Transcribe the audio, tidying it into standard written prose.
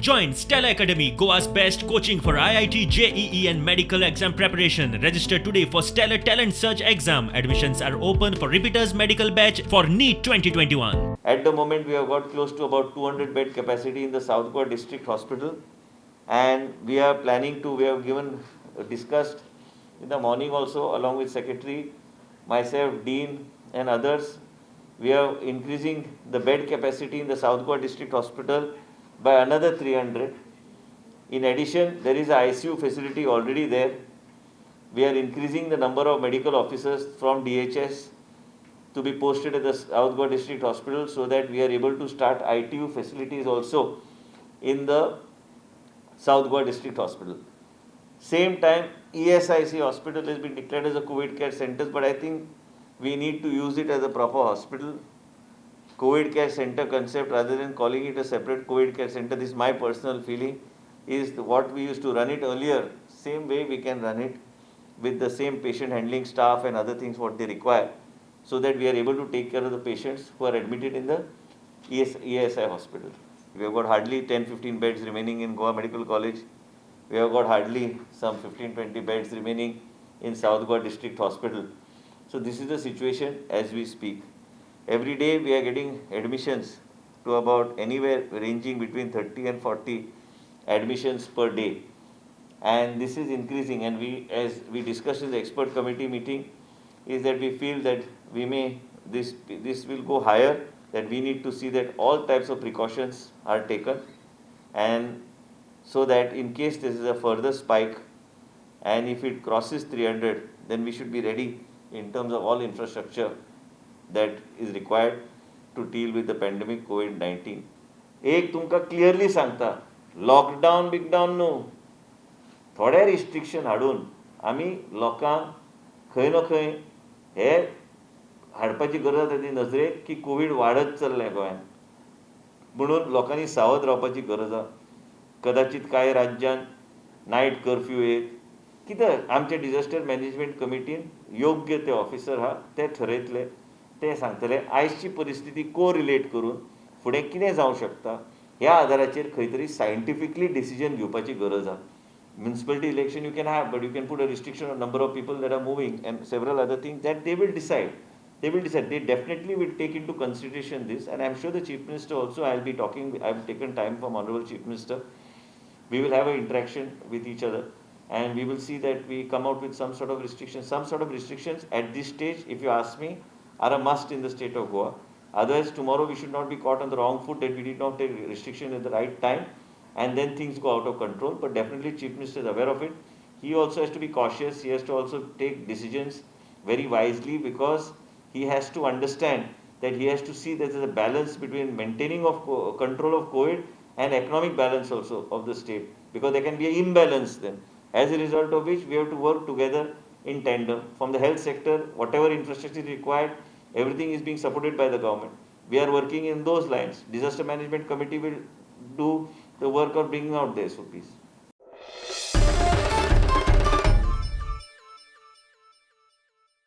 Join Stella Academy, Goa's best coaching for IIT, JEE and medical exam preparation. Register today for Stellar Talent Search exam. Admissions are open for repeaters medical batch for NEET 2021. At the moment, we have got close to about 200 bed capacity in the South Goa District Hospital, and we are planning to, we have discussed in the morning also along with Secretary, myself, Dean and others. We are increasing the bed capacity in the South Goa District Hospital by another 300. In addition, there is a ICU facility already there. We are increasing the number of medical officers from DHS to be posted at the South Goa District Hospital so that we are able to start ITU facilities also in the South Goa District Hospital. Same time, ESIC hospital has been declared as a COVID care center, but I think we need to use it as a proper hospital. COVID care center concept, rather than calling it a separate COVID care center, this is my personal feeling, is what we used to run it earlier. Same way we can run it with the same patient handling staff and other things what they require, so that we are able to take care of the patients who are admitted in the ESI hospital. We have got hardly 10-15 beds remaining in Goa Medical College. We have got hardly some 15-20 beds remaining in South Goa District Hospital. So this is the situation as we speak. Every day we are getting admissions to about anywhere ranging between 30 and 40 admissions per day. And this is increasing, and we, as we discussed in the expert committee meeting, is that we feel that this will go higher, that we need to see that all types of precautions are taken, and so that in case this is a further spike and if it crosses 300, then we should be ready in terms of all infrastructure that is required to deal with the pandemic COVID-19. एक तुमका clearly सांगता, lockdown बिकडावन न्हू, थोडे restriction हाडून आमी लोकांक खंय ना खंय हे हाडपाची गरज आसा ती नजरेक की कोविड वाडत चल्लें गोंयांत, म्हणून लोकांनी सावध रावपाची गरज आसा. कदाचित कांय राज्यांत नायट कर्फ्यू येत, कित्याक आमचे डिझास्टर मॅनेजमेंट कमिटीन योग्य ते ऑफिसर आहा ते ठरयतले, ते सांगतले आयजची परिस्थिती कोरिलेट करून फुडें कितें जावंक शकता ह्या आदाराचेर खंय तरी सायंटिफिकली डिसिजन घेवपाची गरज आहा. Municipality election you can have, but you can put a restriction on number of people that are moving and several other things that they will decide. They definitely will take into consideration this, and I'm sure the Chief Minister also, I've taken time from Honorable Chief Minister. We will have an interaction with each other, and we will see that we come out with some sort of restrictions. Some sort of restrictions at this stage, if you ask me, are a must in the state of Goa. Otherwise, tomorrow we should not be caught on the wrong foot that we did not take restriction at the right time, and then things go out of control. But definitely Chief Minister is aware of it. He also has to be cautious. He has to also take decisions very wisely, because he has to understand that he has to see that there is a balance between maintaining of control of COVID and economic balance also of the state, because there can be an imbalance then, as a result of which we have to work together in tandem. From the health sector, whatever infrastructure is required, everything is being supported by the government. We are working in those lines. Disaster Management Committee will do the work of bringing out the SOPs.